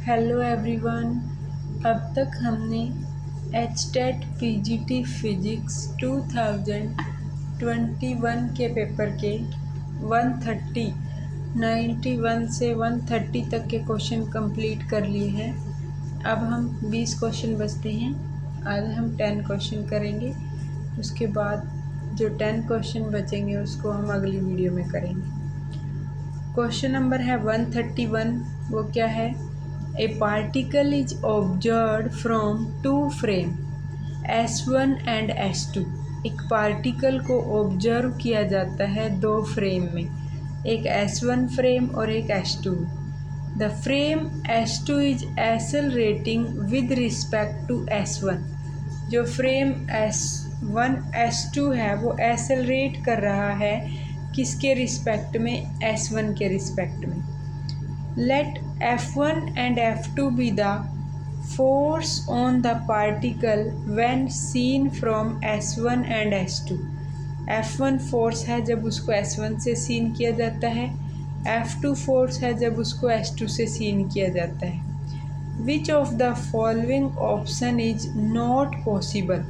Hello everyone. अब तक हमने एचटेट पीजीटी फिजिक्स 2021 के पेपर के 91 से 130 तक के क्वेश्चन कंप्लीट कर लिए हैं। अब हम 20 क्वेश्चन बचते हैं। आज हम 10 क्वेश्चन करेंगे। उसके बाद जो 10 क्वेश्चन बचेंगे उसको हम अगली वीडियो में करेंगे। क्वेश्चन नंबर है 131। वो क्या है? A particle is observed from two frame S1 and S2। एक पार्टिकल को ऑब्जर्व किया जाता है दो फ्रेम में, एक S1 फ्रेम और एक S2। The frame S2 is accelerating with respect to S1। जो फ्रेम S1 S2 है वो एक्सेलरेट कर रहा है किसके रिस्पेक्ट में? S1 के रिस्पेक्ट में। Let F1 and F2 be the force on the particle when seen from S1 and S2। F1 force है जब उसको S1 से सीन किया जाता है, F2 फोर्स है जब उसको S2 से सीन किया जाता है। Which of the following option is not possible?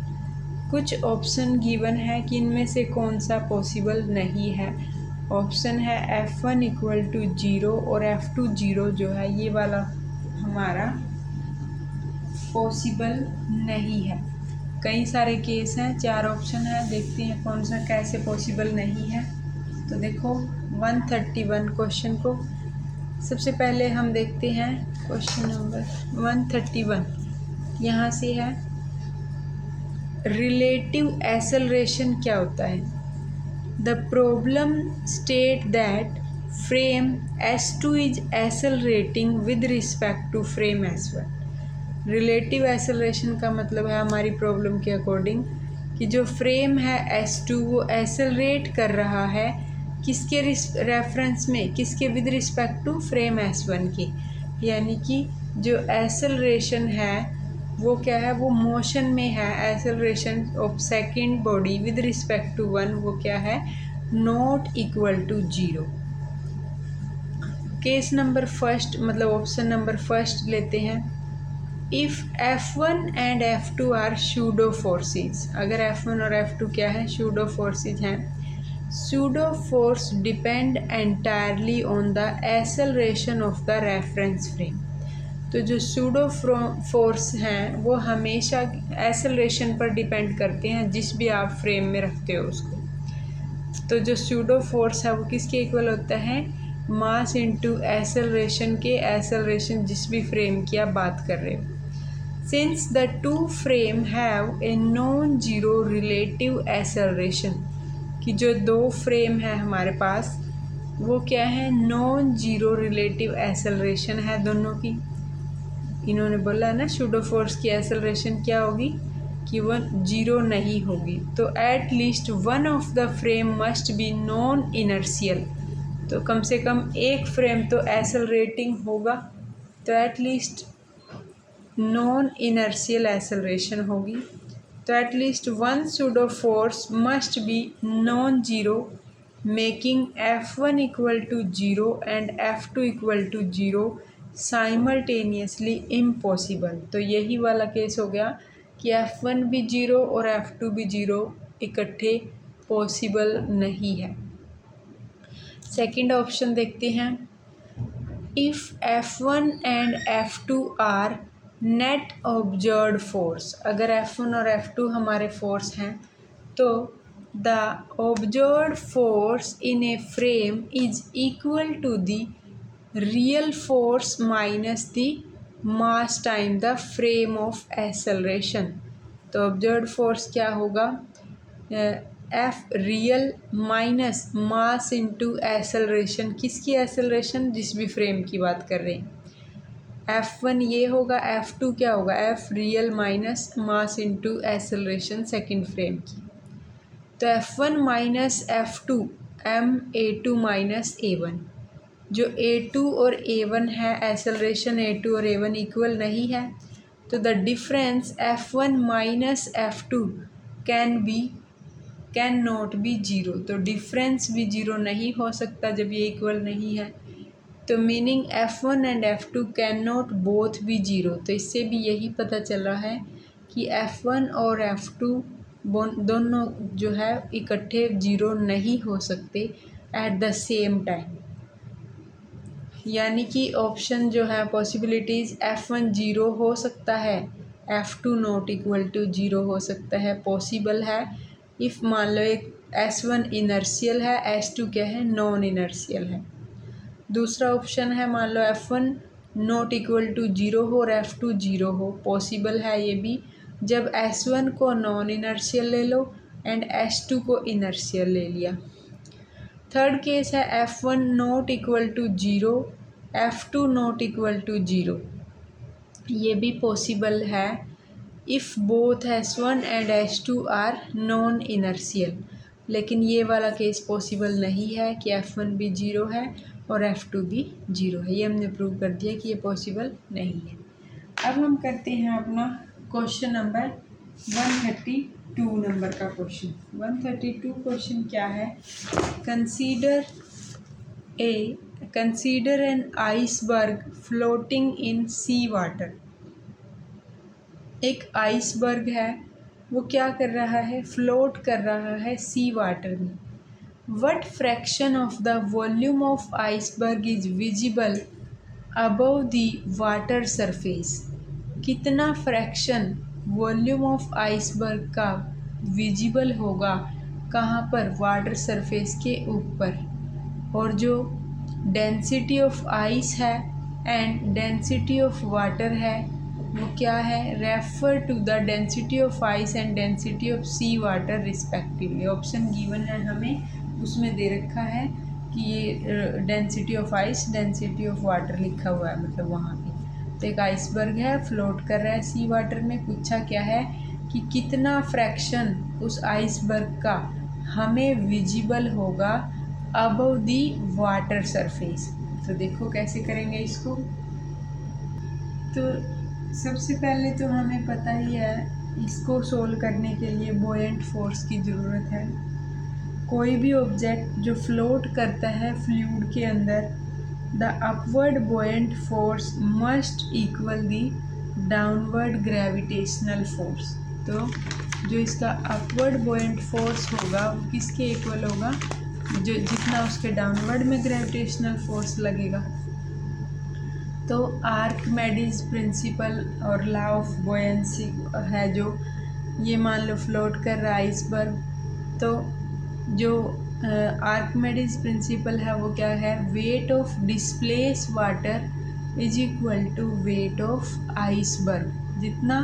कुछ ऑप्शन गिवन है कि इनमें से कौन सा पॉसिबल नहीं है। ऑप्शन है F1 इक्वल टू 0 और F2 0 जो है ये वाला हमारा पॉसिबल नहीं है। कई सारे केस हैं, 4 ऑप्शन है, देखते हैं कौन सा कैसे पॉसिबल नहीं है। तो देखो 131 क्वेश्चन को सबसे पहले हम देखते हैं। क्वेश्चन नंबर 131 यहाँ से है, रिलेटिव एक्सेलरेशन क्या होता है? The problem state that frame S2 is accelerating with respect to frame S1। Relative acceleration का मतलब है हमारी प्रॉब्लम के अकॉर्डिंग कि जो फ्रेम है S2 वो एक्सेलरेट कर रहा है किसके रेफरेंस में, किसके with respect to frame S1 के। यानी कि जो एक्सेलरेशन है वो क्या है? वो मोशन में है। Acceleration of second body with respect to one वो क्या है? Not equal to 0। Case number first मतलब ऑप्शन नंबर फर्स्ट लेते हैं। If F1 and F2 are pseudo forces. अगर F1 और F2 क्या है? सूडो फोर्सेस हैं। Pseudo force depend entirely on the acceleration of the reference frame. तो जो सूडो फोर्स हैं वो हमेशा एक्सेलरेशन पर डिपेंड करते हैं जिस भी आप फ्रेम में रखते हो उसको। तो जो सूडो फोर्स है वो किसके इक्वल होता है? मास इनटू एक्सेलरेशन के। एक्सेलरेशन जिस भी फ्रेम की आप बात कर रहे हो। Since the two frame have a non zero relative acceleration, कि जो दो फ्रेम है हमारे पास वो क्या है? नॉन जीरो रिलेटिव एक्सेलरेशन है दोनों की। इन्होंने बोला है ना सूडो फोर्स की एक्सेलरेशन क्या होगी कि वो 0 नहीं होगी। तो at least one of the frame must be non inertial. तो कम से कम एक फ्रेम तो एक्सेलरेटिंग होगा, तो at least non inertial acceleration होगी। तो at least one pseudo force must be non zero making F1 equal to 0 and F2 equal to 0 simultaneously impossible. तो यही वाला केस हो गया कि F1 भी 0 और F2 भी 0 इकट्ठे पॉसिबल नहीं है। सेकंड ऑप्शन देखते हैं। If F1 and F2 are net observed force. अगर F1 और F2 हमारे फोर्स हैं तो the observed force in a frame is equal to the real force minus the mass time the frame of acceleration. तो observed force क्या होगा? F real minus mass into acceleration. किसकी acceleration? जिस भी frame की बात कर रहे हैं। F1 ये होगा, F2 क्या होगा? F real minus mass into acceleration second frame की। तो F1 minus F2 ma2 minus A1। जो A2 और A1 है, एक्सेलरेशन A2 और A1 इक्वल नहीं है, तो the difference F1 minus F2 can not be 0। तो डिफरेंस भी 0 नहीं हो सकता जब ये इक्वल नहीं है। तो meaning F1 and F2 can not both be zero. तो इससे भी यही पता चल रहा है कि F1 और F2 दोनों जो है इकट्ठे ज़ीरो नहीं हो सकते एट द सेम टाइम। यानी कि ऑप्शन जो है पॉसिबिलिटीज़ F1 ज़ीरो हो सकता है, F2 not equal to zero हो सकता है, पॉसिबल है। इफ़ मान लो एक S1 इनर्शियल है, S2 क्या है, नॉन इनर्शियल है। दूसरा ऑप्शन है मान लो F1 not equal to zero हो और F2 ज़ीरो हो, पॉसिबल है ये भी जब S1 को नॉन इनर्शियल ले लो एंड S2 को इनर्शियल ले लिया। थर्ड केस है F1 not equal to zero, F2 not equal to zero, ये भी पॉसिबल है if both S1 and S2 are non inertial. लेकिन ये वाला केस पॉसिबल नहीं है कि F1 भी ज़ीरो है और F2 भी ज़ीरो है, ये हमने प्रूव कर दिया कि ये पॉसिबल नहीं है। अब हम करते हैं अपना क्वेश्चन नंबर 132 नंबर का क्वेश्चन। 132 क्वेश्चन क्या है, consider an iceberg floating in sea water. एक आइसबर्ग है, वो क्या कर रहा है, फ्लोट कर रहा है सी वाटर में। What fraction of the volume of iceberg is visible above the water surface? कितना फ्रैक्शन वॉल्यूम ऑफ आइसबर्ग का विजिबल होगा कहाँ पर, वाटर सरफेस के ऊपर। और जो डेंसिटी ऑफ आइस है एंड डेंसिटी ऑफ वाटर है वो क्या है, refer to the density of ice and density of sea water respectively. Option given है हमें, उसमें दे रखा है कि ये density of ice density of water लिखा हुआ है, मतलब वहाँ पे। तो एक आइसबर्ग है, फ्लोट कर रहा है सी वाटर में। पूछा क्या है कि कितना फ्रैक्शन उस आइसबर्ग का हमें विजिबल होगा अबव दी वाटर सरफेस। तो देखो कैसे करेंगे इसको। तो सबसे पहले तो हमें पता ही है इसको सोल्व करने के लिए बुओयंट फोर्स की ज़रूरत है। कोई भी ऑब्जेक्ट जो फ्लोट करता है फ्लूइड के अंदर, the upward buoyant force must equal the downward gravitational force. तो जो इसका अपवर्ड बुओयंट फोर्स होगा वो किसके इक्वल होगा, जो जितना उसके डाउनवर्ड में ग्रेविटेशनल फोर्स लगेगा। तो आर्किमेडीज प्रिंसिपल और लॉ ऑफ बुओयंसी है जो, ये मान लो फ्लोट कर रहा है आइसबर्ग। तो जो आर्किमेडीज प्रिंसिपल है वो क्या है, weight of displace water is equal to weight of iceberg. जितना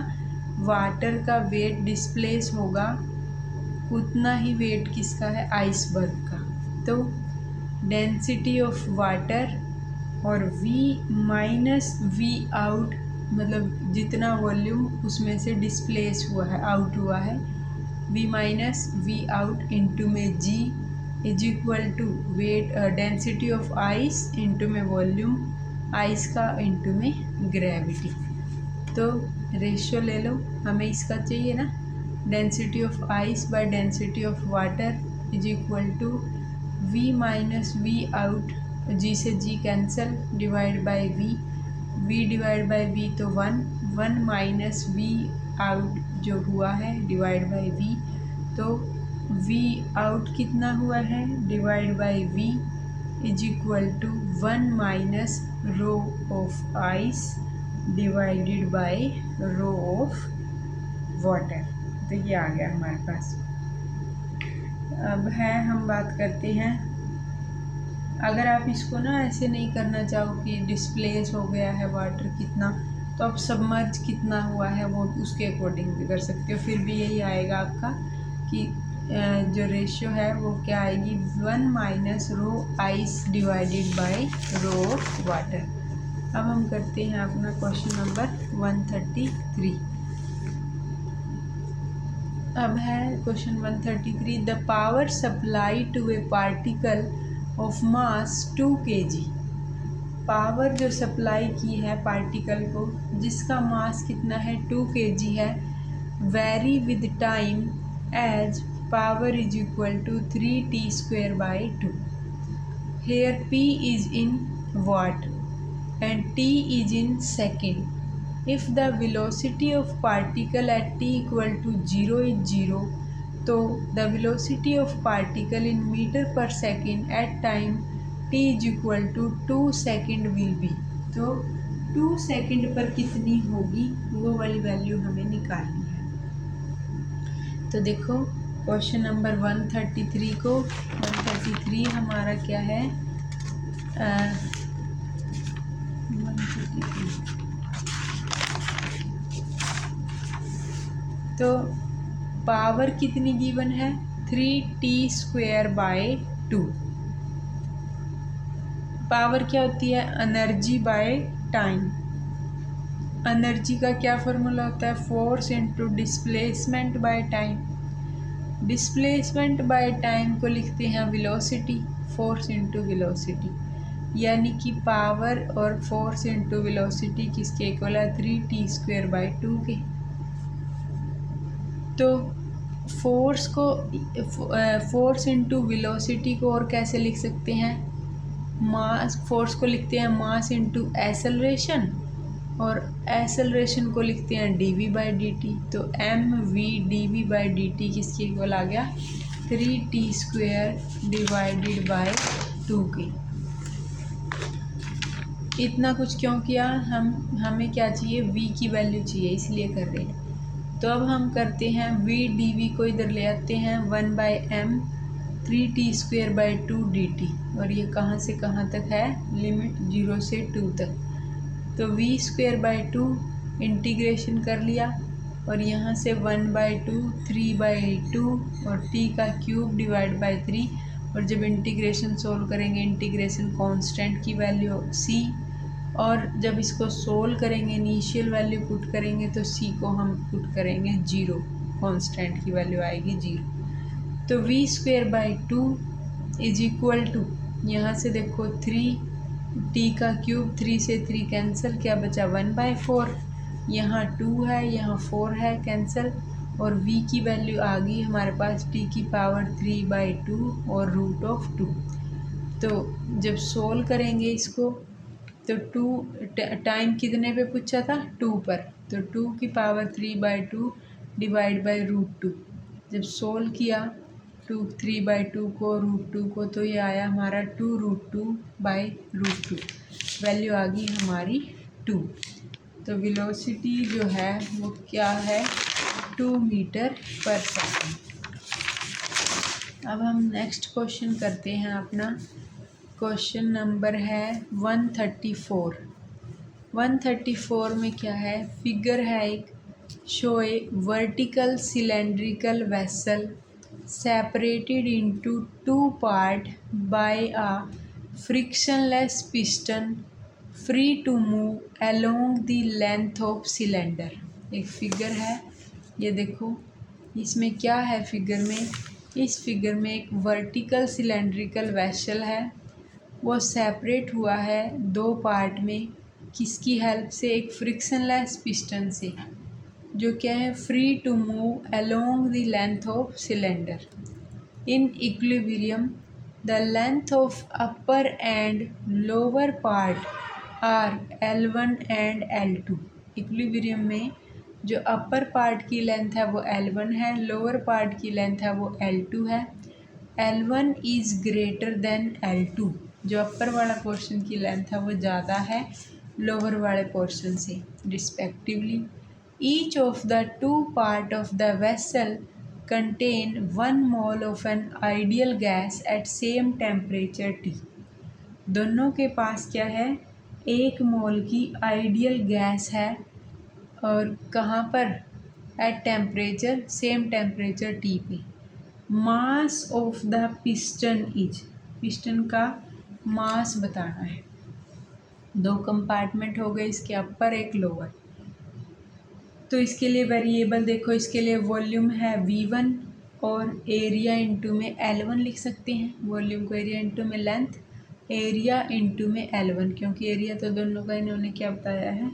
वाटर का वेट डिस्प्लेस होगा उतना ही वेट किसका है, आइसबर्ग का। तो डेंसिटी ऑफ वाटर और V माइनस V आउट, मतलब जितना वॉल्यूम उसमें से डिस्प्लेस हुआ है, आउट हुआ है, V minus V out into में G is equal to weight density of ice into में वॉल्यूम आइस का इंटू में ग्रेविटी। तो रेशियो ले लो, हमें इसका चाहिए ना, density of ice by density of water is equal to V minus V out, G से G cancel, divide by V divide by V तो 1 माइनस V आउट जो हुआ है डिवाइड बाय V। तो V आउट कितना हुआ है, divide by V is equal to 1 minus rho of ice divided by rho of water. तो ये आ गया हमारे पास। अब है हम बात करते हैं, अगर आप इसको ना ऐसे नहीं करना चाहो कि डिस्प्लेस हो गया है वाटर कितना, तो आप सबमर्ज कितना हुआ है वो उसके अकॉर्डिंग भी कर सकते हो। फिर भी यही आएगा आपका कि जो रेशियो है वो क्या आएगी, 1 minus rho ice divided by rho of water. अब हम करते हैं अपना क्वेश्चन नंबर 133। अब है question 133, the power supply to a particle of mass 2 kg। Power जो सप्लाई की है पार्टिकल को जिसका मास कितना है, 2 kg है, vary with time as power is equal to 3t² by 2। Here p is in watt and t is in second. If the velocity of particle at t equal to 0 is 0, तो the velocity of particle in meter per second at time t is equal to 2 second will be. तो 2 second पर कितनी होगी वो वाली value हमें निकालनी है। तो देखो क्वेश्चन नंबर 133 को 133 हमारा क्या है 133। तो पावर कितनी गिवन है 3t²/2। पावर क्या होती है एनर्जी बाय टाइम। एनर्जी का क्या फॉर्मूला होता है force into displacement by time. Displacement by time को लिखते हैं वेलोसिटी, फोर्स इनटू वेलोसिटी, यानी कि पावर और फोर्स इनटू वेलोसिटी किसके इक्वल है 3t²/2 के। तो फोर्स इनटू वेलोसिटी को और कैसे लिख सकते हैं मास, फोर्स को लिखते हैं मास इनटू एक्सेलरेशन और एक्सेलरेशन को लिखते हैं dv/dt। तो mv/dv/dt किसके इक्वल आ गया 3t²/2 के। इतना कुछ क्यों किया हमें क्या चाहिए v की वैल्यू चाहिए इसलिए कर रहे हैं। तो अब हम करते हैं v/dv को इधर ले आते हैं 1/m 3t²/2 dt और ये कहाँ से कहाँ तक है लिमिट 0 से 2 तक। तो v²/2 इंटीग्रेशन कर लिया और यहाँ से 1/2 3/2 और t का क्यूब /3 और जब इंटीग्रेशन सोल्व करेंगे इंटीग्रेशन कांस्टेंट की वैल्यू c और जब इसको सोल्व करेंगे इनिशियल वैल्यू पुट करेंगे तो c को हम पुट करेंगे 0, कांस्टेंट की वैल्यू आएगी 0। तो v²/2 इज इक्वल टू यहाँ से देखो 3t का क्यूब 3 से 3 कैंसिल, क्या बचा 1/4, यहाँ 2 है यहाँ 4 है कैंसिल और v की वैल्यू आ गई हमारे पास t की पावर 3/2 और √2। तो जब सोल्व करेंगे इसको तो 2 टाइम कितने पे पूछा था 2 पर, तो 2 की पावर 3/2 डिवाइड बाई √2। जब सोल्व किया 3/2 को √2 को तो ये आया हमारा 2√2/√2, वैल्यू आ गई हमारी 2। तो वेलोसिटी जो है वो क्या है 2 मीटर पर सेकंड। अब हम नेक्स्ट क्वेश्चन करते हैं अपना। क्वेश्चन नंबर है 134। 134 में क्या है फिगर है एक show a vertical cylindrical vessel separated into 2 parts by a frictionless piston free to move along the length of cylinder। एक फिगर है ये देखो, इसमें क्या है फिगर में, इस फिगर में एक वर्टिकल सिलेंड्रिकल वेसल है वो सेपरेट हुआ है 2 पार्ट में, किसकी हेल्प से एक फ्रिक्शनलेस पिस्टन से जो क्या है free to move along the length of cylinder in equilibrium. The length of upper and lower part are L1 and L2। Equilibrium में जो अपर पार्ट की लेंथ है वो L1 है, लोअर पार्ट की लेंथ है वो L2 है। L1 is greater than L2, जो अपर वाला पोर्शन की लेंथ है वो ज़्यादा है लोअर वाले पोर्शन से respectively. Each of the 2 parts of the vessel contain 1 mole of an ideal gas at same temperature T। दोनों के पास क्या है 1 मोल की आइडियल गैस है और कहाँ पर at temperature same temperature T पे। Mass of the piston is, piston का मास बताना है। 2 कंपार्टमेंट हो गए इसके अपर एक लोअर। तो इसके लिए वेरिएबल देखो, इसके लिए वॉल्यूम है V1 और एरिया इंटू में L1 लिख सकते हैं। वॉल्यूम को एरिया इंटू में लेंथ, एरिया इंटू में L1, क्योंकि एरिया तो दोनों का इन्होंने क्या बताया है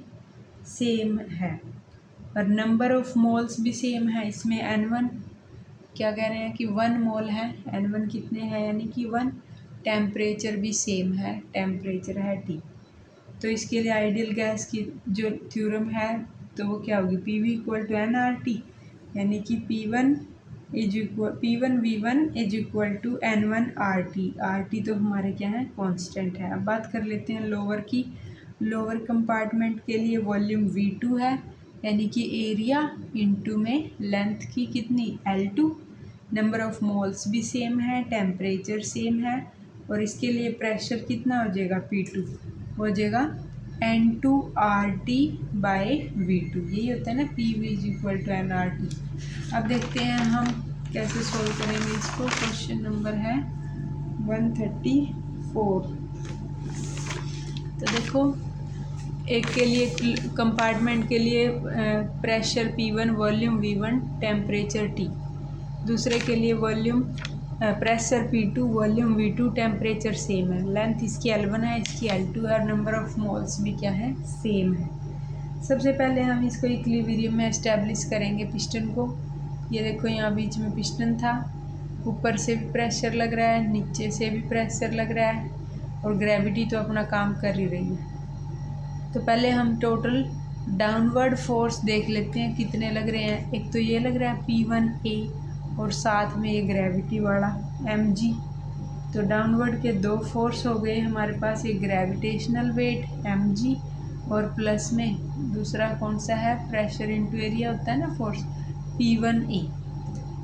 सेम है और नंबर ऑफ मोल्स भी सेम है। इसमें N1 क्या कह रहे हैं कि 1 मोल है, N1 कितने हैं यानी कि 1 टेम्परेचर भी सेम है, टेम्परेचर है T। तो इसके लिए आइडियल गैस की जो थ्योरम है तो वो क्या होगी, PV इक्वल टू nRT, यानी कि P1V1 is equal to N1RT। RT तो हमारे क्या है, कांस्टेंट है। अब बात कर लेते हैं लोअर की। लोअर कंपार्टमेंट के लिए वॉल्यूम V2 है, यानी कि एरिया इनटू में लेंथ की कितनी, L2। नंबर ऑफ मोल्स भी सेम है, टेम्परेचर सेम है, और इसके लिए प्रेशर कितना हो जाएगा, P2 हो जाएगा N2RT बाय V2। यही होता है ना, PV is equal to NRT। अब देखते हैं हम कैसे सोल्व करेंगे इसको। क्वेश्चन नंबर है 134। तो देखो, एक के लिए कंपार्टमेंट के लिए pressure P1, volume V1, temperature T। दूसरे के लिए volume pressure P2, volume V2, temperature same है। लेंथ इसकी L1 है, इसकी L2 है, और नंबर ऑफ मोल्स भी क्या है, सेम है। सबसे पहले हम इसको इक्विलिब्रियम में एस्टेब्लिश करेंगे पिस्टन को। ये देखो, यहाँ बीच में पिस्टन था, ऊपर से भी प्रेशर लग रहा है, नीचे से भी प्रेशर लग रहा है, और ग्रेविटी तो अपना काम कर ही रही है। तो पहले हम टोटल डाउनवर्ड फोर्स देख लेते हैं कितने लग रहे हैं। एक तो ये लग रहा है P1A, और साथ में ये ग्रेविटी वाला mg। तो डाउनवर्ड के दो फोर्स हो गए हमारे पास, ये ग्रेविटेशनल वेट mg, और प्लस में दूसरा कौन सा है, प्रेशर इनटू एरिया होता है ना फोर्स, P1A।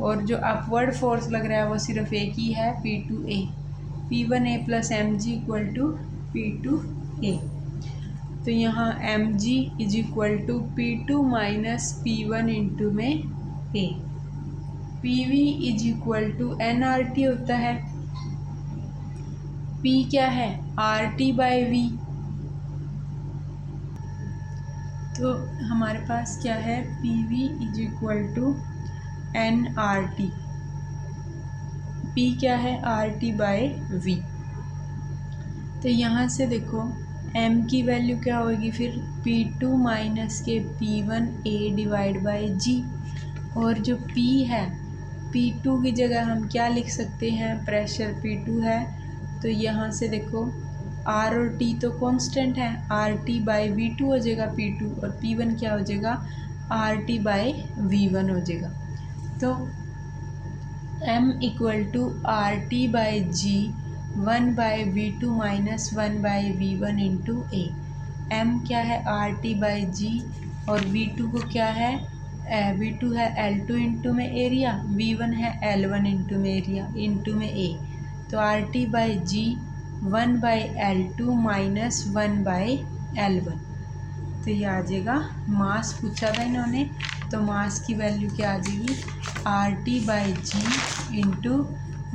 और जो अपवर्ड फोर्स लग रहा है वो सिर्फ एक ही है, P2A। P1A plus mg equal to P2A। तो यहाँ mg is equal to P2 minus P1 into में A। PV is equal to nRT होता है, P क्या है, RT बाई V। तो हमारे पास क्या है, PV is equal to nRT, P क्या है, RT बाई V। तो यहाँ से देखो m की वैल्यू क्या होगी फिर, P2 माइनस के P1A डिवाइड बाई G। और जो P है, P2 की जगह हम क्या लिख सकते हैं, प्रेशर P2 है, तो यहाँ से देखो R और T तो कांस्टेंट है, RT बाई V2 हो जाएगा P2, और P1 क्या हो जाएगा, RT बाई V1 हो जाएगा। तो m equal to RT by G 1 by V2 minus 1 by V1 into A। m क्या है, RT बाई G, और V2 को क्या है, V2 है L2 इंटू में एरिया, V1 है L1 इंटू में एरिया इंटू में A। तो RT by G 1 by L2 minus 1 by L1। तो ये आ जाएगा, मास पूछा था इन्होंने, तो मास की वैल्यू क्या आ जाएगी, RT by G into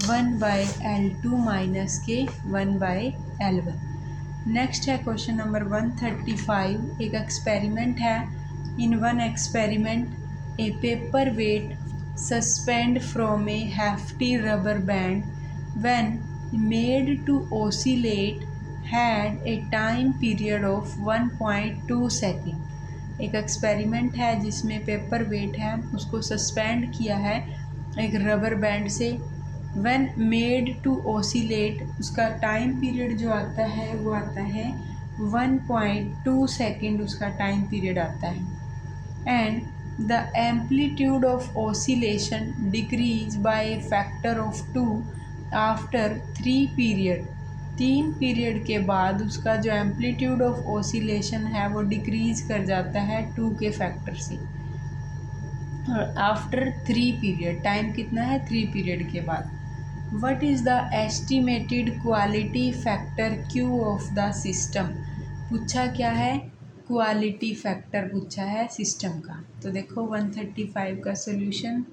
1 by L2 minus के 1 बाई L1। नेक्स्ट है क्वेश्चन नंबर 135। एक एक्सपेरिमेंट है। In one experiment a paper weight suspend from a hefty rubber band when made to oscillate had a time period of 1.2 second. एक experiment है जिसमें paper wait है, उसको suspend किया है एक रबर बैंड से। when made to oscillate, उसका टाइम पीरियड जो आता है वो आता है 1.2 सेकेंड, उसका टाइम पीरियड आता है। And the amplitude of oscillation decrease by A factor of 2 after 3 period. 3 period के बाद उसका जो एम्पलीट्यूड ऑफ ऑसिलेशन है वो डिक्रीज कर जाता है 2 के फैक्टर से। और आफ्टर 3 पीरियड, टाइम कितना है, 3 पीरियड के बाद। What is the estimated quality factor Q of the system? पूछा क्या है, क्वालिटी फैक्टर पूछा है सिस्टम का। तो देखो 135 का सॉल्यूशन।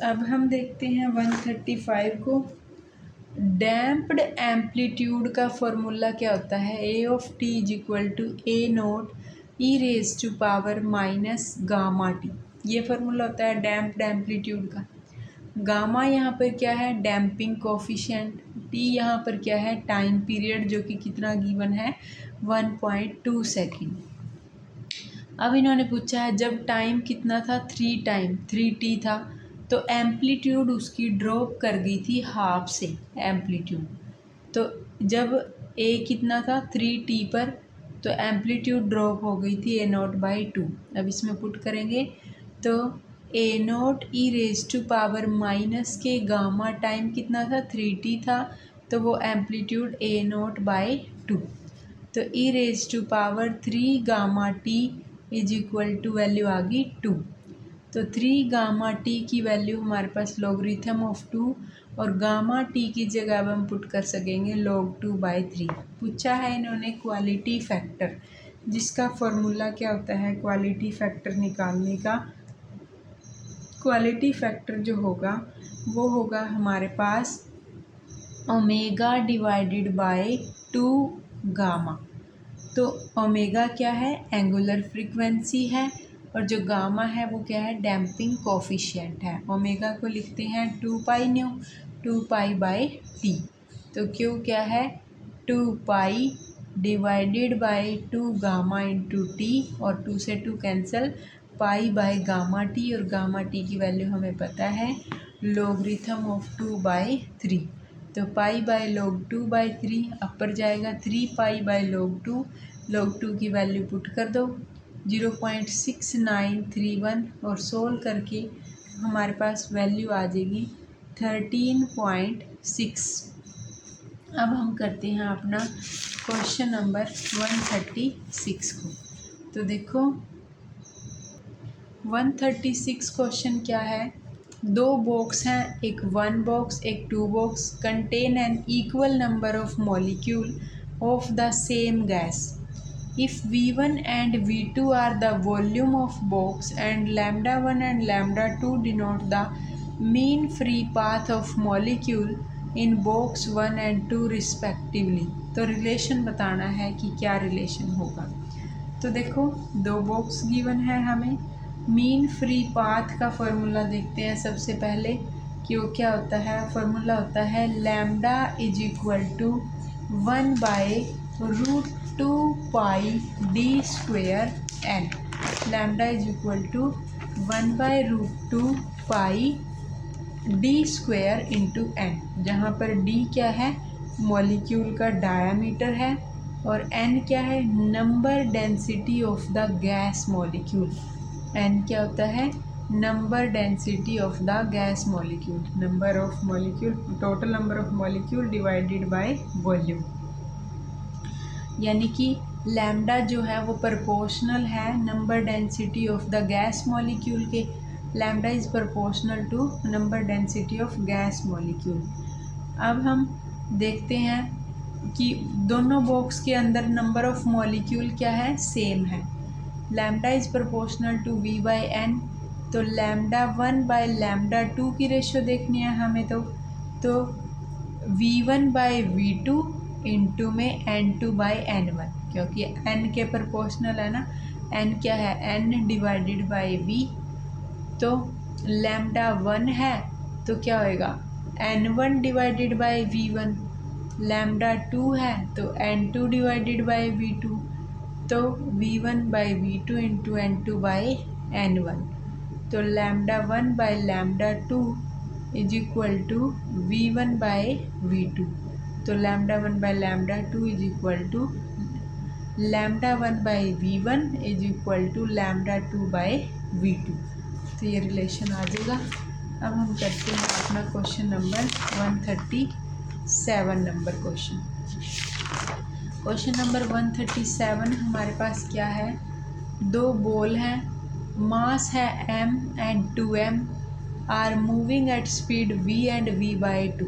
अब हम देखते हैं 135 को। डैम्प्ड एम्पलीट्यूड का फॉर्मूला क्या होता है, A of T is equal to A naught E raise to power minus gamma T। ये फार्मूला होता है डैम्प्ड एम्पलीट्यूड का। गामा यहाँ पर क्या है, डैम्पिंग कोफिशिएंट, T यहाँ पर क्या है, टाइम पीरियड जो कि कितना गिवन है, 1.2 सेकेंड। अब इन्होंने पूछा है जब टाइम कितना था, 3 T था, तो एम्पलीट्यूड उसकी ड्रॉप कर गई थी हाफ से एम्पलीट्यूड। तो जब ए कितना था 3t पर, तो एम्पलीट्यूड ड्रॉप हो गई थी a0/2। अब इसमें पुट करेंगे तो a0 e⁻के गामा टाइम कितना था 3t था, तो वो एम्पलीट्यूड a0/2। तो e⁻3 gamma t is equal to value आ गई 2। तो 3 गामा t की वैल्यू हमारे पास लॉगरिथम ऑफ 2 और गामा t की जगह अब हम पुट कर सकेंगे log 2/3। पूछा है इन्होंने क्वालिटी फैक्टर, जिसका फॉर्मूला क्या होता है क्वालिटी फैक्टर निकालने का। क्वालिटी फैक्टर जो होगा वो होगा हमारे पास ओमेगा डिवाइडेड बाय 2 गामा। तो ओमेगा क्या है एंगुलर फ्रीक्वेंसी है, और जो गामा है वो क्या है डैम्पिंग कोफिशिएंट है। ओमेगा को लिखते हैं 2π/न्यू 2π/t। तो क्यू क्या है 2π divided by 2 gamma into T, और 2 से 2 कैंसिल, π/गामा टी, और गामा टी की वैल्यू हमें पता है लॉगरिथम ऑफ 2/3। तो π/log 2/3 अपर जाएगा 3π/log 2, log 2 की वैल्यू पुट कर दो 0.6931, और सोल्व करके हमारे पास वैल्यू आ जाएगी 13.6। अब हम करते हैं अपना क्वेश्चन नंबर 136 को। तो देखो 136 क्वेश्चन क्या है, 2 बॉक्स हैं, एक 1 बॉक्स एक 2 box, contain an equal number of molecule of the same gas. If V1 and V2 are the volume of box and λ1 and λ2 denote the mean free path of molecule in box 1 and 2 respectively। तो relation बताना है कि क्या relation होगा। तो देखो 2 box given है हमें। मीन फ्री पाथ का फॉर्मूला देखते हैं सबसे पहले कि वो क्या होता है। फॉर्मूला होता है lambda is equal to 1/√2πd²n। Lambda is equal to 1/√2πd² into n, जहाँ पर d क्या है मॉलिक्यूल का डायामीटर है, और n क्या है number density of the gas molecule. n क्या होता है number density of the gas molecule, number of molecule, total number of molecule divided by volume. यानी कि लैम्डा जो है वो प्रोपोर्शनल है number density of the gas molecule के। Lambda is proportional to number density of gas molecule. अब हम देखते हैं कि दोनों बॉक्स के अंदर नंबर ऑफ मॉलिक्यूल क्या है सेम है। Lambda is proportional to v/n। तो λ1/λ2 की रेशियो देखनी है हमें। तो v1/v2 इंटू में n2/n1, क्योंकि n के प्रोपोर्शनल है ना। n क्या है n डिवाइडेड बाय v। तो λ1 है तो क्या होएगा n1 डिवाइडेड बाय v1। λ2 है तो n2 डिवाइडेड बाय v2। तो v1/v2 इंटू n2/n1। तो λ1/λ2 इज इक्वल टू v1/v2। तो λ1/λ2 is equal to λ1/v1 is equal to λ2/v2। तो ये रिलेशन आ जाएगा। अब हम करते हैं अपना question number 137 number question. Question number 137 हमारे पास क्या है, 2 बॉल हैं, मास है m and 2m are moving at speed v and v/2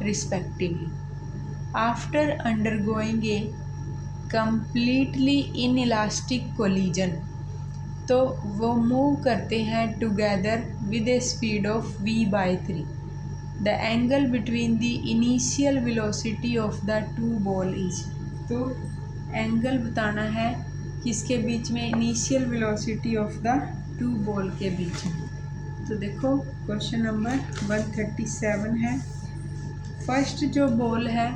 respectively after undergoing a completely inelastic collision. तो वो मूव करते हैं together with a speed of v/3। The angle between the initial velocity of the 2 ball is. तो angle बताना है किसके बीच में initial velocity of the 2 ball के बीच में। तो देखो क्वेश्चन नंबर 137 है। फर्स्ट जो बॉल है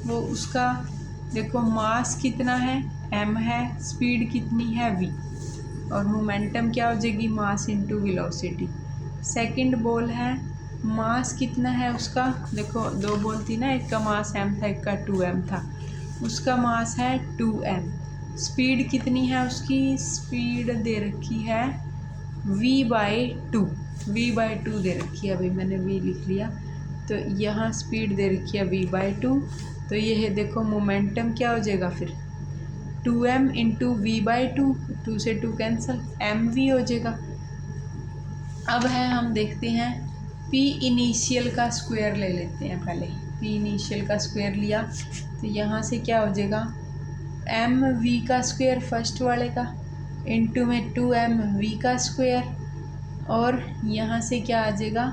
वो उसका देखो मास कितना है m है, स्पीड कितनी है v, और मोमेंटम क्या हो जाएगी mass into velocity. Second ball है, मास कितना है उसका, देखो 2 बॉल थी ना, एक का मास m था, एक का 2m था, उसका मास है 2m। स्पीड कितनी है उसकी, स्पीड दे रखी है v/2, v/2 दे रखी है, अभी मैंने v लिख लिया, तो यहाँ स्पीड दे रखी है v/2, तो ये है देखो मोमेंटम क्या हो जाएगा फिर 2m इंटू v/2, 2 से 2 कैंसिल, mv हो जाएगा। अब है हम देखते हैं p इनिशियल का स्क्वायर ले लेते हैं पहले, p इनिशियल का स्क्वायर लिया तो यहाँ से क्या हो जाएगा एम वी का स्क्वायर फर्स्ट वाले का इंटू में 2mv का स्क्वायर, और यहाँ से क्या आ जाएगा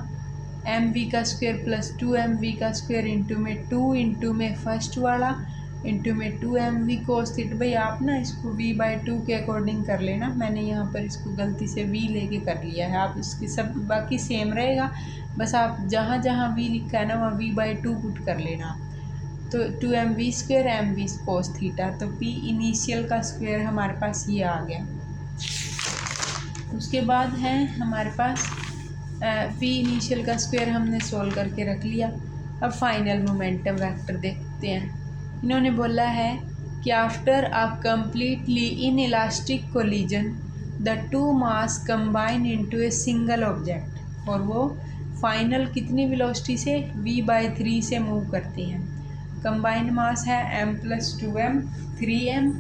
mv का स्क्वायर प्लस 2mv का स्क्वायर इंटू में 2 इंटू में फर्स्ट वाला इंटू में 2mv कोस थीटा। भाई आप ना इसको v/2 के अकॉर्डिंग कर लेना, मैंने यहाँ पर इसको गलती से v लेके कर लिया है, आप इसकी सब बाकी सेम रहेगा, बस आप जहाँ जहाँ v लिखा है ना वहाँ v/2 पुट कर लेना। तो 2mv square mv cos theta, तो p इनिशियल का स्क्वायर हमारे पास ये आ गया। उसके बाद है हमारे पास p इनिशियल का स्क्वायर हमने सोल्व करके रख लिया। अब फाइनल मोमेंटम वेक्टर देखते हैं। इन्होंने बोला है कि after a completely inelastic collision the two mass combine into a single object, और वो फाइनल कितनी वेलोसिटी से v/3 से मूव करती हैं। कंबाइंड मास है m + 2m 3m,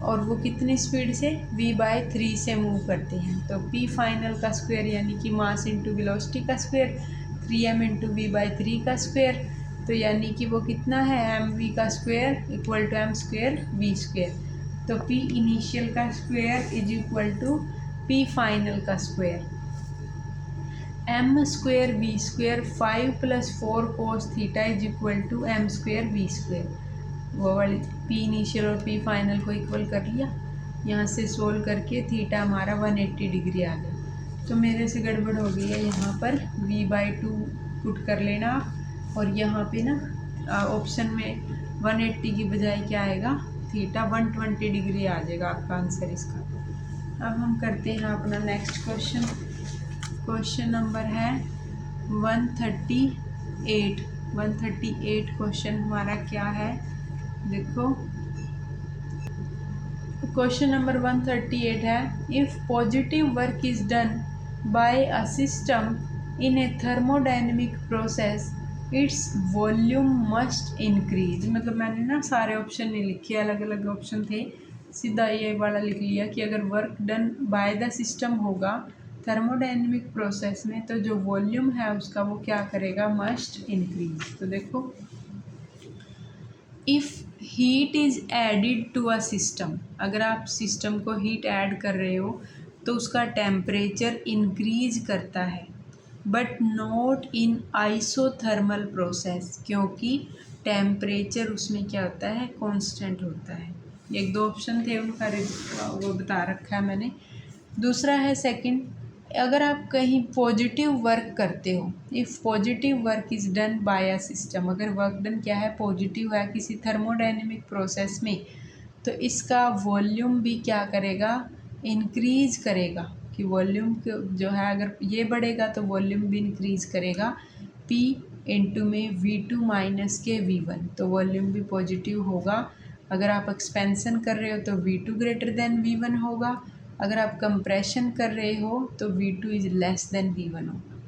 और वो कितनी स्पीड से v/3 से मूव करते हैं। तो p फाइनल का स्क्वायर यानी कि मास इंटू वेलोसिटी का स्क्वायर 3m इंटू v/3 का स्क्वायर, तो यानी कि वो कितना है mv का square equal to m square v square. तो p इनिशियल का square is equal to p final का square, m square v square 5 + 4 cos theta is equal to m square v square. वो वाली p इनिशियल और p final को equal कर लिया, यहाँ से सोल्व करके थीटा हमारा 180 डिग्री आ गया। तो मेरे से गड़बड़ हो गई है, यहाँ पर v/2 पुट कर लेना, और यहाँ पे ना ऑप्शन में 180 की बजाय क्या आएगा थीटा 120 डिग्री आ जाएगा आपका आंसर इसका। अब हम करते हैं अपना नेक्स्ट क्वेश्चन। क्वेश्चन नंबर है 138। 138 क्वेश्चन हमारा क्या है, देखो क्वेश्चन नंबर 138 है, if positive work is done by a system in A thermodynamic process its volume must increase. मतलब मैंने ना सारे ऑप्शन नहीं लिखे, अलग अलग ऑप्शन थे, सीधा ये वाला लिख लिया कि अगर work done by the system होगा थर्मोडायनेमिक प्रोसेस में तो जो वॉल्यूम है उसका वो क्या करेगा, मस्ट इंक्रीज। तो देखो if heat is added to a system, अगर आप सिस्टम को हीट ऐड कर रहे हो तो उसका टेम्परेचर इंक्रीज करता है, but not in isothermal process, क्योंकि टेम्परेचर उसमें क्या होता है, कांस्टेंट होता है। एक दो ऑप्शन थे उनका वो बता रखा है मैंने। दूसरा है सेकंड, अगर आप कहीं पॉजिटिव वर्क करते हो, if positive work is done by a system, अगर वर्क डन क्या है पॉजिटिव है किसी थर्मोडायनेमिक प्रोसेस में, तो इसका वॉल्यूम भी क्या करेगा, इंक्रीज करेगा, कि वॉल्यूम जो है अगर ये बढ़ेगा तो वॉल्यूम भी इंक्रीज करेगा P इंटू में V2 माइनस के V1, तो वॉल्यूम भी पॉजिटिव होगा। अगर आप एक्सपेंसन कर रहे हो तो V2 ग्रेटर देन V1 होगा, अगर आप कंप्रेशन कर रहे हो तो V2 is less than V1 होगा।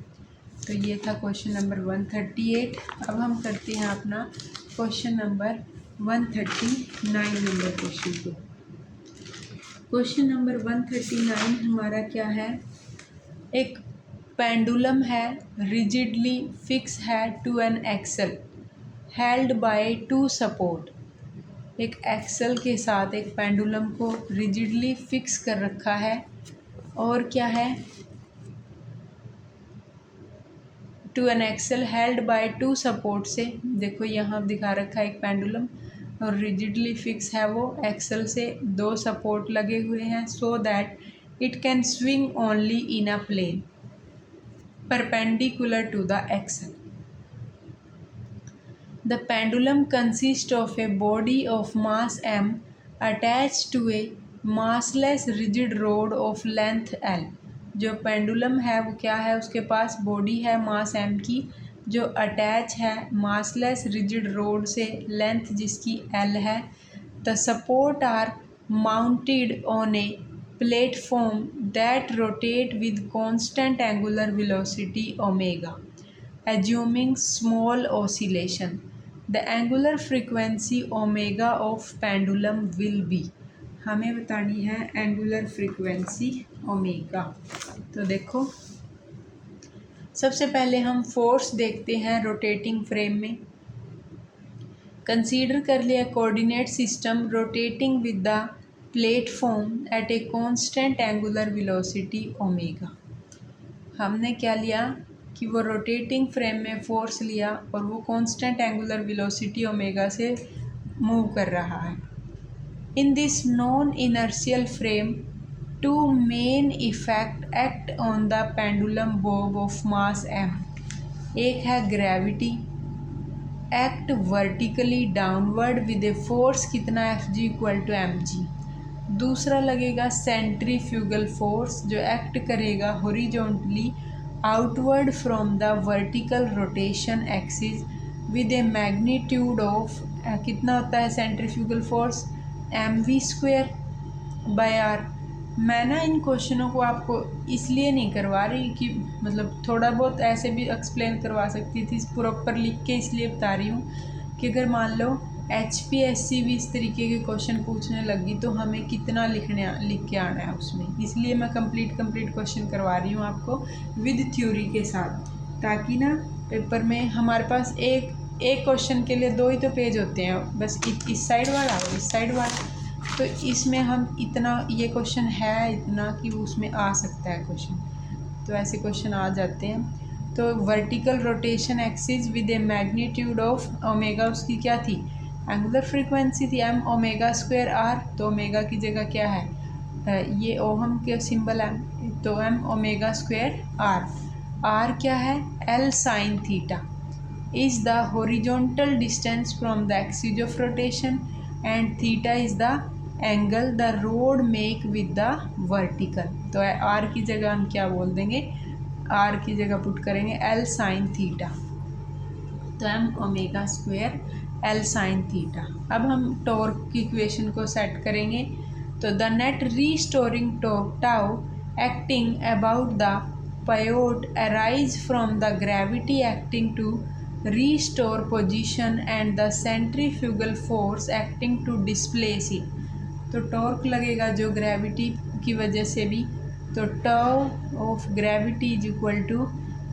तो ये था क्वेश्चन नंबर 138। अब हम करते हैं अपना क्वेश्चन नंबर 139 नंबर क्वेश्चन को। क्वेश्चन नंबर 139 हमारा क्या है, एक पेंडुलम है रिजिडली फिक्स है to an axle held by 2 support. एक एक्सल के साथ एक पेंडुलम को रिजिडली फिक्स कर रखा है, और क्या है to an axle held by 2 support से, देखो यहाँ दिखा रखा है एक पेंडुलम और रिजिडली फिक्स है वो, एक्सल से 2 सपोर्ट लगे हुए हैं, so that it can swing only in a plane perpendicular to the axle. The pendulum consists of a body of mass m attached to a massless rigid rod of length L. जो pendulum है वो क्या है, उसके पास body है मास m की, जो attach है मासलेस रिजिड रोड से, लेंथ जिसकी l है। The support are mounted on a platform that rotate with constant angular velocity omega, assuming small oscillation. The angular frequency omega of pendulum will be, हमें बतानी है angular frequency omega. तो देखो सबसे पहले हम फोर्स देखते हैं रोटेटिंग फ्रेम में। कंसीडर कर लिया coordinate system rotating with the platform eight a constant angular velocity omega. हमने क्या लिया कि वो रोटेटिंग फ्रेम में फोर्स लिया और वो कांस्टेंट एंगुलर वेलोसिटी ओमेगा से मूव कर रहा है। In this non inertial frame two main effect act on the pendulum bob of mass m। एक है gravity, act vertically downward with a force कितना Fg इक्वल टू mg। दूसरा लगेगा centrifugal force जो एक्ट करेगा horizontally outward from the vertical rotation axis with a magnitude of कितना होता है सेंट्रीफ्यूगल फोर्स mv²/r। मैं ना इन क्वेश्चनों को आपको इसलिए नहीं करवा रही कि मतलब थोड़ा बहुत ऐसे भी एक्सप्लेन करवा सकती थी, प्रॉपर लिख के इसलिए बता रही हूँ कि अगर मान लो HPSC भी इस तरीके के क्वेश्चन पूछने लगी तो हमें कितना लिख के आना है उसमें, इसलिए मैं कंप्लीट क्वेश्चन करवा रही हूँ आपको विद थ्योरी के साथ, ताकि ना पेपर में हमारे पास एक क्वेश्चन के लिए 2 ही तो पेज होते हैं, बस इस साइड वाला और इस साइड वाला। तो इसमें हम इतना ये क्वेश्चन है इतना कि उसमें आ सकता है क्वेश्चन, तो ऐसे क्वेश्चन आ जाते हैं। तो vertical rotation axis with a magnitude of omega, उसकी क्या थी एंगुलर फ्रीक्वेंसी थी m²r। तो ओमेगा की जगह क्या है ये ओहम के सिंबल है, तो m²r। r क्या है l sin theta is the horizontal distance from the axis of rotation and theta is the angle the road make with the vertical. तो r की जगह हम क्या बोल देंगे, r की जगह पुट करेंगे l sin थीटा, तो m², l sin थीटा। अब हम टॉर्क की इक्वेशन को सेट करेंगे, तो the net restoring torque tau acting about the pivot arise from the gravity acting to restore position and the centrifugal force acting to displace it. तो torque लगेगा जो gravity की वजह से भी, तो tau of gravity is equal to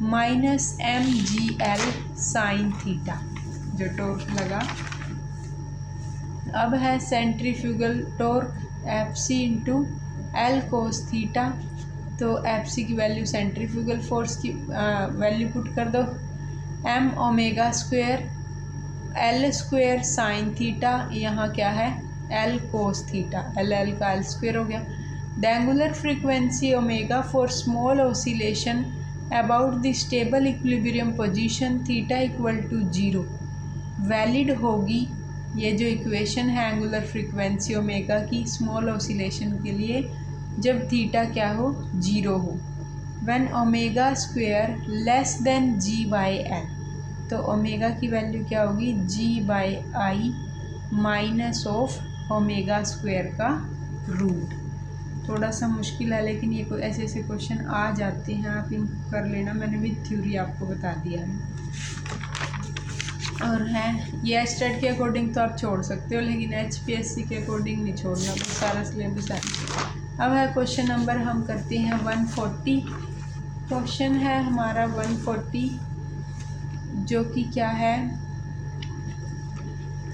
-mgl sin theta जो torque लगा। अब है centrifugal torque Fc into L cos theta. तो Fc की वैल्यू सेंट्रीफ्यूगल फोर्स की वैल्यू पुट कर दो m², l² sin थीटा, यहाँ क्या है L cos थीटा, L का l² हो गया। The angular frequency omega for small oscillation about the stable equilibrium position theta equal to 0 valid होगी। ये जो इक्वेशन है एंगुलर फ्रीक्वेंसी ओमेगा की स्मॉल ऑसिलेशन के लिए जब थीटा क्या हो 0 हो, व्हेन ω² लेस देन g/l। तो ओमेगा की वैल्यू क्या होगी g/i माइनस ऑफ ω² का रूट। थोड़ा सा मुश्किल है लेकिन ये ऐसे क्वेश्चन आ जाते हैं, आप इन कर लेना, मैंने विद थ्योरी आपको बता दिया है। और है ये स्टड के अकॉर्डिंग तो आप छोड़ सकते हो, लेकिन HPSC के अकॉर्डिंग नहीं छोड़ना, तो सारा सिलेबस है। अब है क्वेश्चन नंबर हम करते हैं 140। क्वेश्चन है हमारा 140 जो कि क्या है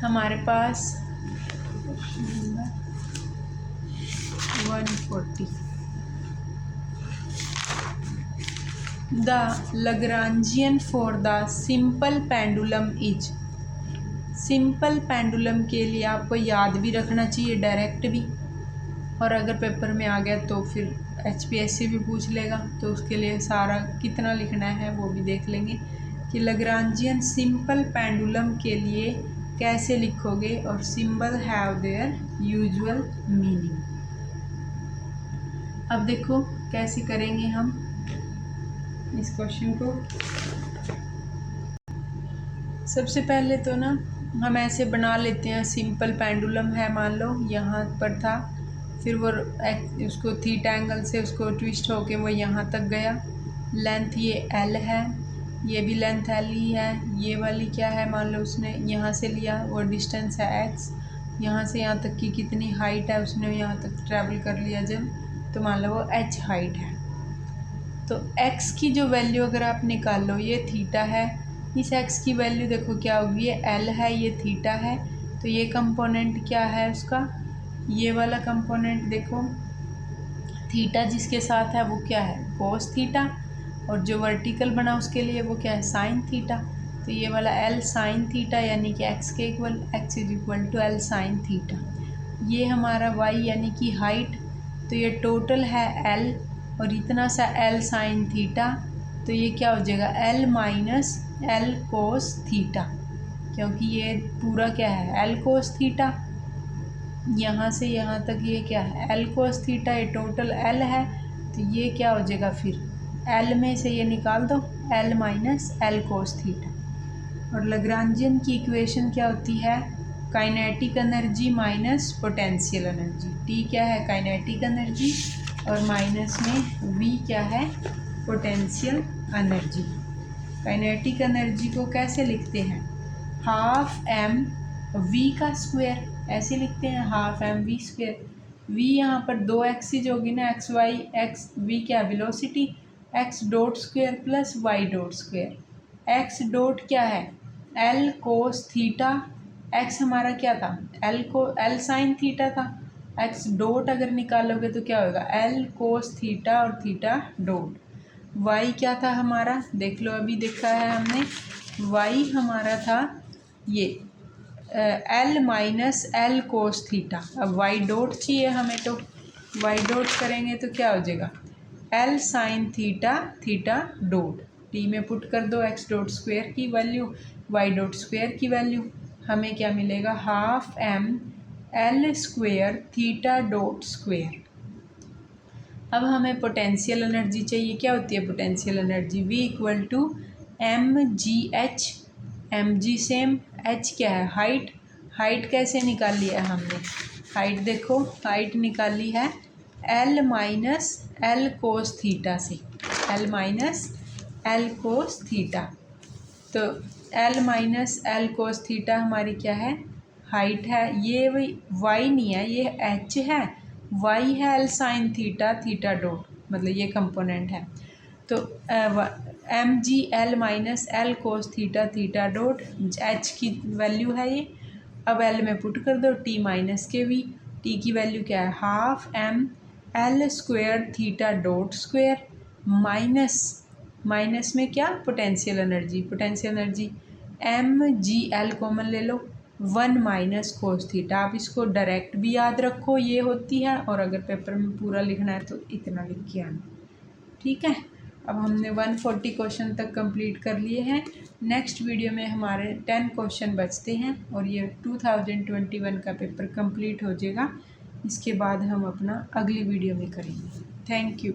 हमारे पास 140 the लग्रांजियन for the simple pendulum is. Simple pendulum के लिए आपको याद भी रखना चाहिए डायरेक्ट भी, और अगर पेपर में आ गया तो फिर HPSC भी पूछ लेगा, तो उसके लिए सारा कितना लिखना है वो भी देख लेंगे कि लग्रांजियन सिंपल पेंडुलम के लिए कैसे लिखोगे, और symbol have their usual meaning. अब देखो कैसे करेंगे हम इस क्वेश्चन को। सबसे पहले तो ना हम ऐसे बना लेते हैं, सिंपल पेंडुलम है मान लो, यहाँ पर था, फिर वो उसको थीटा एंगल से उसको ट्विस्ट होके वो यहाँ तक गया। लेंथ ये एल है, ये भी लेंथ एल ही है। ये वाली क्या है, मान लो उसने यहाँ से लिया, वो डिस्टेंस है एक्स। यहाँ से यहाँ तक की कितनी हाइट है, उसने यहाँ तक ट्रैवल कर लिया जब, तो मान लो वो एच हाइट है। तो x की जो वैल्यू अगर आप निकाल लो, ये थीटा है, इस x की वैल्यू देखो क्या होगी, ये l है, ये थीटा है, तो ये कंपोनेंट क्या है उसका, ये वाला कंपोनेंट देखो, थीटा जिसके साथ है वो क्या है, कोस थीटा, और जो वर्टिकल बना उसके लिए वो क्या है, साइन थीटा। तो ये वाला l साइन थीटा यानी कि x के equal, x is equal to l sine theta. ये हमारा y यानी कि हाइट, तो ये टोटल है l, और इतना सा l साइन थीटा, तो ये क्या हो जाएगा, l minus l cos theta, क्योंकि ये पूरा क्या है l कोस थीटा, यहाँ से यहाँ तक ये क्या है l कोस थीटा, ये टोटल l है, तो ये क्या हो जाएगा, फिर l में से ये निकाल दो, l minus l cos theta. और लग्रांजियन की इक्वेशन क्या होती है, kinetic energy minus potential energy. T क्या है, काइनेटिक एनर्जी, और माइनस में v क्या है, पोटेंशियल एनर्जी। काइनेटिक एनर्जी को कैसे लिखते हैं, हाफ m v का स्क्वायर, ऐसे लिखते हैं, half m v square. v यहाँ पर दो एक्सिस होगी ना, एक्स वाई, एक्स v क्या velocity, x dot square plus y dot square. x dot क्या है, l कोस थीटा, x हमारा क्या था, l साइन थीटा था, x डॉट अगर निकालोगे तो क्या होगा, l कोस थीटा और थीटा डॉट। y क्या था हमारा, देख लो अभी देखा है हमने, y हमारा था ये l minus l cos theta. अब y डॉट चाहिए हमें, तो y डॉट करेंगे तो क्या हो जाएगा, l sine theta theta dot, t में पुट कर दो x डॉट स्क्वायर की वैल्यू, y डॉट स्क्वायर की वैल्यू, हमें क्या मिलेगा, half m l square theta dot square. अब हमें पोटेंशियल एनर्जी चाहिए, क्या होती है potential energy, v equal to M G H, M G same, h क्या है हाइट, हाइट कैसे निकाली है हमने, हाइट देखो, हाइट निकाली है l minus l cos theta से, l minus l cos theta. तो l minus l cos theta हमारी क्या है, हाइट है, ये y नहीं है, ये h है, y है l sine theta theta dot, मतलब ये कंपोनेंट है। तो M G L minus L cos theta theta dot, h की वैल्यू है ये, अब l में पुट कर दो, t माइनस के v, t की वैल्यू क्या है, half m l square theta dot square, minus में क्या, potential energy, potential energy M G L common ले लो, 1 माइनस कोस थीटा। आप इसको डायरेक्ट भी याद रखो, ये होती है, और अगर पेपर में पूरा लिखना है तो इतना लिख के आना, ठीक है। अब हमने 140 क्वेश्चन तक कंप्लीट कर लिए हैं। नेक्स्ट वीडियो में हमारे 10 क्वेश्चन बचते हैं और ये 2021 का पेपर कंप्लीट हो जाएगा। इसके बाद हम अपना अगली वीडियो में करेंगे। Thank you.